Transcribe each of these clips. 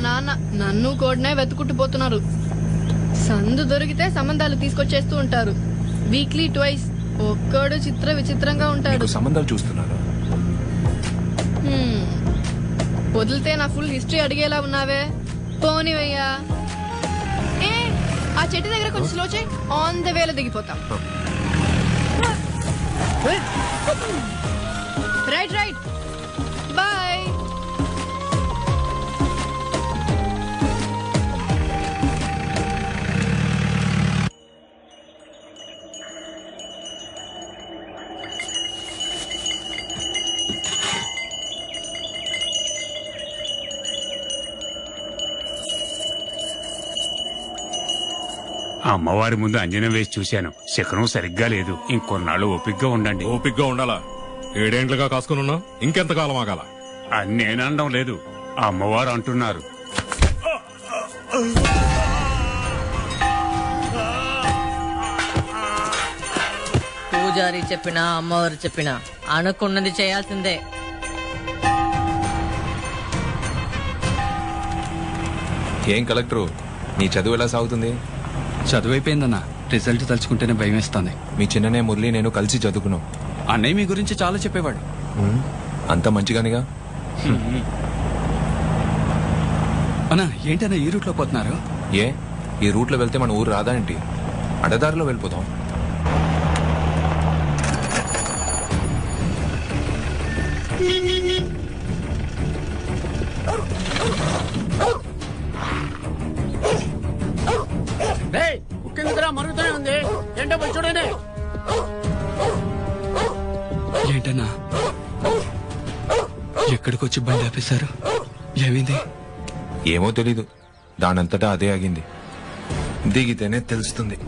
నాన్న నన్ను కోడ్నే వెతుకుంటూ సందు దొరికితే సంబంధాలు తీసుకొచ్చేస్తూ ఉంటారు. Weekly twice. ఒక్కడు విచిత్రంగా ఉంటాడు. సంబంధాలు చూస్తున్నారా? వదిలితే నా ఫుల్ హిస్టరీ అడిగేలా ఉన్నావే. పోనివయ్యా. ఏ ఆ చెట్టు దగ్గర కొంచెం స్లో చేయి. ఆన్ ద వేలో దిగిపోతాం. Right right. బాయ్. అమ్మవారి ముందు అంజనం వేసి చూశాను. శకనం సరిగ్గా లేదు. ఇంకొన్నాళ్ళు ఓపిగ్గా ఉండండి. ఓపిగ్గా ఉండాలా? 7 ఏండ్లుగా కాసుకున్నా ఇంకెంతకాలం ఆగాల? అని నేననడం లేదు, అమ్మవారు అంటున్నారు. పూజారి చెప్పినా అమ్మవారు చెప్పినా అనుకున్నది చేయాల్సిందే. ఏం కలెక్టరు, నీ చదువు ఎలా సాగుతుంది? చదువైపోయిందన్న. రిజల్ట్ తలుచుకుంటేనే భయం వేస్తుంది. మీ చిన్ననే మురళి నేను కలిసి చదువుకున్నాం. అన్నయ్య మీ గురించి చాలా చెప్పేవాడు. అంత మంచిగానిగా. అన్నా ఏంటన్నా ఈ రూట్లో పోతున్నారు? ఏ ఈ రూట్లో వెళ్తే మన ఊరు రాదా ఏంటి? అడదారిలో వెళ్ళిపోతాం. మరుగుతూనే ఉంది. ఏంటో పోయి చూడండి. ఏంటన్నా ఎక్కడికి వచ్చి బండి ఆపేశారు? ఏమైంది? ఏమో తెలీదు, దానంతటా అదే ఆగింది. దిగితేనే తెలుస్తుంది.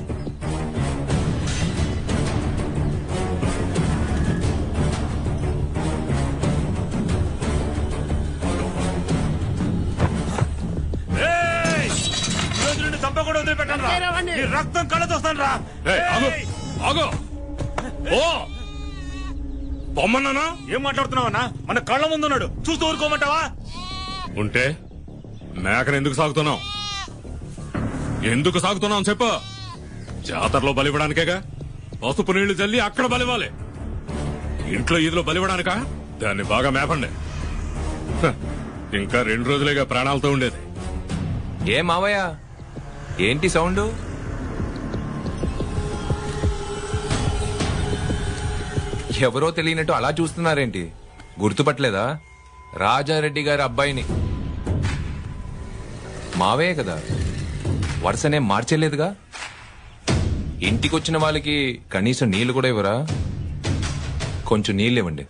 రక్తం కళ్ళ చూస్తాను రా. బొమ్మన్నానా? ఏం మాట్లాడుతున్నావన్నా? మన కళ్ళ ముందున్నాడు, చూస్తూ ఊరుకోమంటావా? ఉంటే మేకను ఎందుకు సాగుతున్నావు? ఎందుకు సాగుతున్నావు చెప్పు. జాతరలో బలివ్వడానికేగా. పసుపు నీళ్లు చల్లి అక్కడ బలివ్వాలి. ఇంట్లో ఈదులో బలివ్వడానికా? దాన్ని బాగా మేపండి. ఇంకా 2 రోజులేగా ప్రాణాలతో ఉండేది. ఏ మావయ్య, ఏంటి సౌండ్? ఎవరో తెలియనట్టు అలా చూస్తున్నారేంటి? గుర్తుపట్టలేదా? రాజారెడ్డి గారి అబ్బాయిని. మావయ్య కదా, వరుసనే మార్చేలేదుగా. ఇంటికొచ్చిన వాళ్ళకి కనీసం నీళ్లు కూడా ఇవ్వరా? కొంచెం నీళ్ళు ఇవ్వండి.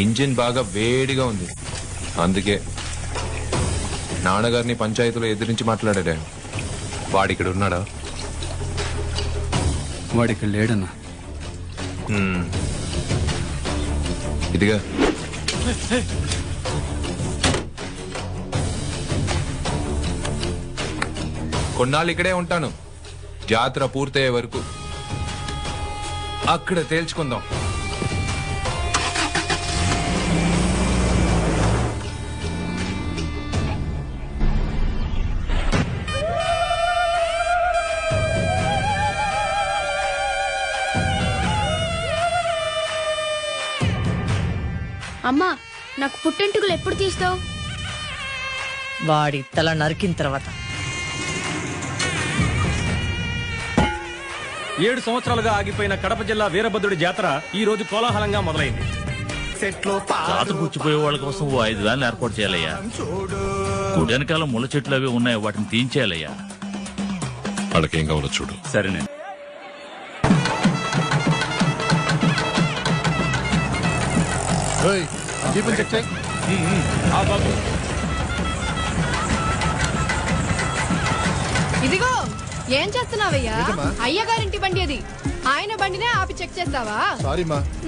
ఇంజిన్ బాగా వేడిగా ఉంది, అందుకే నాన్నగారిని పంచాయతీలో ఎదిరించి మాట్లాడాడు. వాడిక్కడ ఉన్నాడా? వాడిక్కడ లేడన్నా. ఇదిగా కొన్నాళ్ళు ఇక్కడే ఉంటాను, జాతర పూర్తయ్యే వరకు. అక్కడ తేల్చుకుందాం. అమ్మా, నాకు పుట్టెంటుకలు ఎప్పుడు తీస్తావు? వాడి తల నరికిన తర్వాత. 7 సంవత్సరాలుగా ఆగిపోయిన కడప జిల్లా వీరభద్రుడి జాతర ఈ రోజు కోలాహలంగా మొదలైంది. జాతర పుచ్చిపోయే వాళ్ళ కోసం 5 వ్యాన్లు ఏర్పాటు చేయాలయ్యా. గుడి వెనకాల ముళ్ళ చెట్లు అవి ఉన్నాయి, వాటిని తీయించేయాలయ్యా. వాళ్ళకేం కావాలో చూడు. సరేనండి. ఇదిగో ఏం చేస్తున్నావయ్యా? అయ్యగారింటి బండి అది. ఆయన బండినే ఆపి చెక్ చేస్తావా?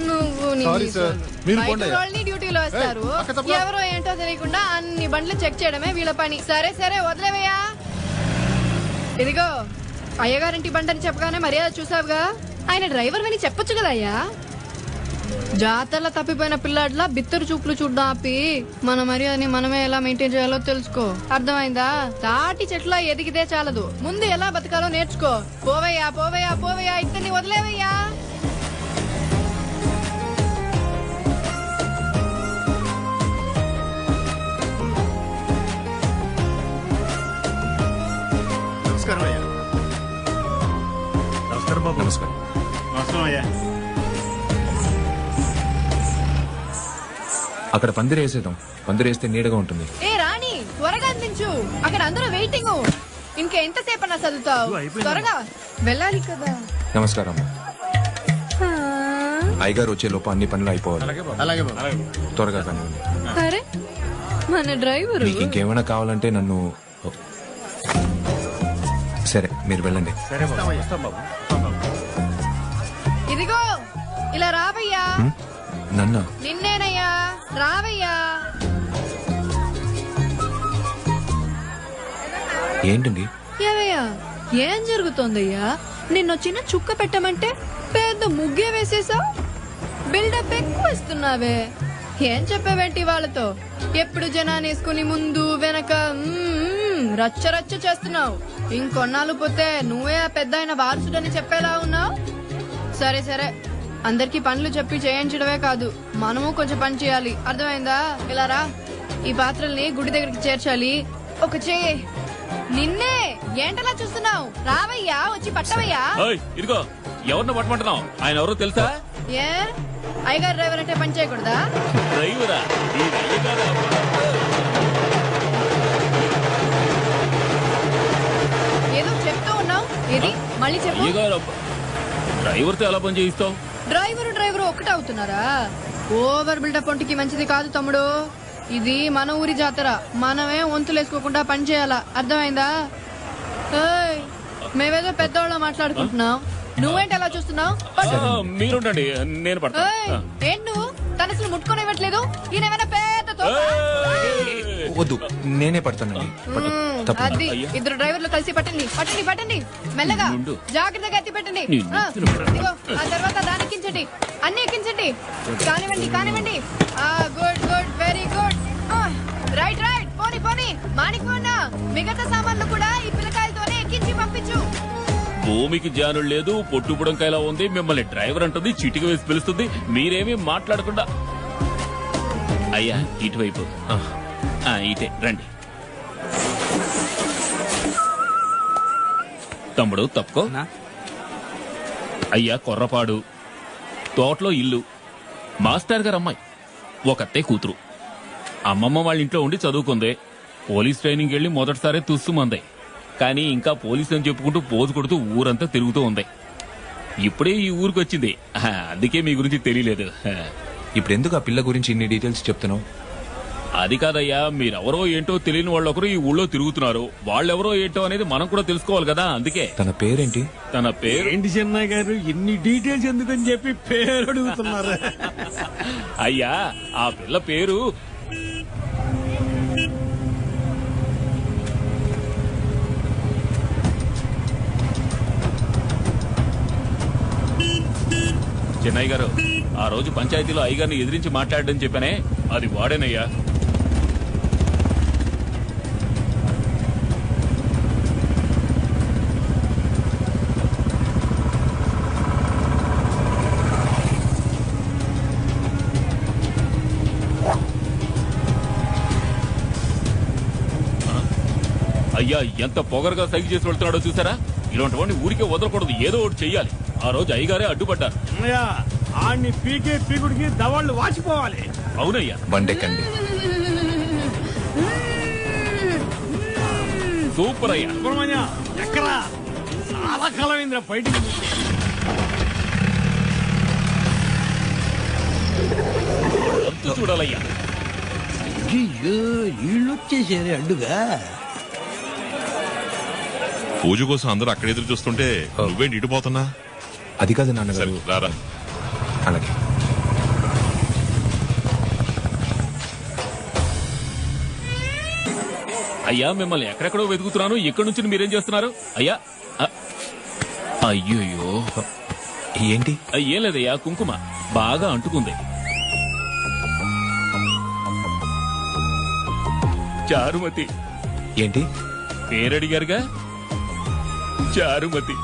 నువ్వు నీ మీసాలు. బయట వాళ్ళని డ్యూటీలో వేస్తారు. ఎవరో ఏంటో తెలియకుండా అన్ని బండ్లు చెక్ చేయడమే వీళ్ళ పని. సరే సరే వదిలేవయ్యా. ఇదిగో అయ్యగారింటి బండి అని చెప్పగానే మర్యాద చూసావుగా. ఆయన డ్రైవర్ అని చెప్పొచ్చు కదా అయ్యా. జాతరలో తప్పిపోయిన పిల్లాడ్లా బిత్తరు చూపులు చూడ్డం ఆపి మన మర్యాదని మనమే ఎలా మెయింటైన్ చేయాలో తెలుసుకో. అర్థమైందా? తాటి చెట్ల ఎదిగితే చాలదు, ముందు ఎలా బతకాలో నేర్చుకో. పోవయ్యా పోవయ్యా పోవయ్యా, ఇద్దరిని వదిలేవయ్యా. నమస్కారం అయ్యా. నమస్కారం బాబు. నమస్కారం. నమస్కారం అయ్యా. అక్కడ పందిరేసేద్దాం. పందిరేస్తే నీడగా ఉంటుంది. ఏ రాణి, త్వరగా అందించు. అక్కడ అందరూ వెయిటింగ్. ఇంకా ఎంతసేపు అన్నా చదువుతావు? త్వరగా వెళ్ళాలి కదా. నమస్కారం. అయ్యగారు వచ్చే లోపు అన్ని పనులు అయిపోవాలి. అలాగే బాబు. త్వరగా కానీ. అరే మన డ్రైవరు. మీకు ఇంకేమైనా కావాలంటే నన్ను. సరే మీరు వెళ్ళండి. ఇదిగో ఇలా రావయ్యా. నన్న నిన్నేనయ్యా, రావయ్యా. ఏంటండి? ఏవయ్యా, ఏం జరుగుతోందయ్యా? నిన్ను చిన్న చుక్క పెట్టమంటే పెద్ద ముగ్గే వేసేసావు. బిల్డప్ ఎక్కువ ఇస్తున్నావే. ఏం చెప్పావేంటి వాళ్ళతో? ఎప్పుడు జనానేసుకుని ముందు వెనక రచ్చ రచ్చ చేస్తున్నావు. ఇంకొన్నాళ్ళు పోతే నువ్వే ఆ పెద్ద ఆయన వారసుడని చెప్పేలా ఉన్నావు. సరే సరే, అందరికి పనులు చెప్పి చేయించడమే కాదు, మనము కొంచెం పని చేయాలి. అర్థమైందా? ఇలా రా. ఈ పాత్రల్ని గుడి దగ్గరికి చేర్చాలి. ఒక చేయి. నిన్నే ఏంటలా చూస్తున్నావు? రావయ్యా, వచ్చి పట్టవయ్యా. ఇదిగో ఎవరిని పట్టమంటున్నావు? ఆయన ఎవరో తెలుసా? ఏ అయ్యగారు డ్రైవర్ అంటే పని చేయకూడదా? డ్రైవరా? ఏదో చెప్తూ ఉన్నావు. ఏది మళ్ళీ చెప్పు. డ్రైవర్ తో ఎలా పని చేయిస్తావు? డ్రైవరు ఒకటే అవుతున్నారా? ఓవర్ బిల్డప్ ఒంటికి మంచిది కాదు తమ్ముడు. ఇది మన ఊరి జాతర, మనమే వంతులేసుకోకుండా పని చేయాలా. అర్థమైందా? ఏయ్, మేమేదో పెద్దవాళ్ళ మాట్లాడుకుంటున్నాం, నువ్వేంటి అలా చూస్తున్నావు? మీరుండండి, నేను పడతా. ఏంటి నువ్వు తను అసలు ముట్టుకొని ఇవ్వట్లేదు? ఈయనేమైనా పెద్ద తోపా? వద్దు, నేనే పడతానండి. అది ఇద్దరు డ్రైవర్లు కలిసి పట్టండి పట్టండి పట్టండి. మెల్లగా జాగ్రత్తగా ఎత్తి పెట్టండి. ఇదిగో, ఆ తర్వాత దాన్ని ఎక్కించండి, అన్ని ఎక్కించండి. కానివ్వండి కానివ్వండి. Good good, very good. Right right, పోనీ పోనీ. మాణిక్యమన్నా, మిగతా సామాన్లు కూడా ఈ పిల్లకాయలతోనే ఎక్కించి పంపించు. భూమికి జానుడు లేదు, పొట్టు పుడంకాయలా ఉంది. మిమ్మల్ని డ్రైవర్ అంటుంది, చిటిక వేసి పిలుస్తుంది. మీరేమీ మాట్లాడకుండా. అయ్యా ఇటువైపు. ఇటే రండి. తమ్ముడు తప్పుకో. అయ్యా కొర్రపాడు, తోటలో ఇల్లు, మాస్టర్ గారు అమ్మాయి, ఒకతే కూతురు. అమ్మమ్మ వాళ్ళ ఇంట్లో ఉండి చదువుకుందే. పోలీస్ ట్రైనింగ్ వెళ్ళి మొదటిసారే తుస్సుమందే. కానీ ఇంకా పోలీసు అని చెప్పుకుంటూ పోజు కొడుతూ ఊరంతా తిరుగుతూ ఉంది. ఇప్పుడే ఈ ఊరికి వచ్చింది, అందుకే మీ గురించి తెలియలేదు. ఇప్పుడు ఎందుకు ఆ పిల్ల గురించి ఇన్ని డీటెయిల్స్ చెప్తున్నావు? అది కాదయ్యా, మీరెవరో ఏంటో తెలియని వాళ్ళొకరు ఈ ఊళ్ళో తిరుగుతున్నారు. వాళ్ళెవరో ఏంటో అనేది మనం కూడా తెలుసుకోవాలి కదా, అందుకే. తన పేరేంటి? తన పేరు ఏంటి చెన్నయ్య గారు, ఇన్ని డీటెయిల్స్ ఎందుకని చెప్పి పేరు అడుగుతున్నారు? అయ్యా, ఆ పిల్ల పేరు చెన్నయ్య గారు. ఆ రోజు పంచాయతీలో అయ్యగారిని ఎదిరించి మాట్లాడడం చెప్పానే, అది వాడేనయ్యా. అయ్యా, ఎంత పొగరుగా సైకి చేసి వెళ్తున్నాడో చూసారా? ఇలాంటి వాడిని ఊరికే వదలకూడదు, ఏదో ఒకటి చెయ్యాలి. ఆ రోజు అయ్యగారే అడ్డుపడ్డారు. ఆడిని పీకే పీకుడికి దవాళ్ళు వాచిపోవాలి. అవునయ్యా. బండెక్కండి. సూపర్ అయ్యా. సుబ్రహ్మణ్య, ఎక్కడా? చాలా కాలమైందిరా బయటికి. చూడాలయ్యా. నీళ్ళు వచ్చేసారు అడ్డుగా. పూజ కోసం అందరూ అక్కడ ఎదురు చూస్తుంటే నువ్వేంటి ఇటుపోతున్నా? అది కాదు నాన్నగారు. రారా. అలాగే. అయ్యా మిమ్మల్ని ఎక్కడెక్కడో వెతుకుతున్నాను, ఇక్కడి నుంచి మీరేం చేస్తున్నారు అయ్యా? అయ్యోయ్యో, ఏంటి? ఏం లేదయ్యా, కుంకుమ బాగా అంటుకుంది. చారుమతి. ఏంటి పేరడిగారుగా? చారుమతి.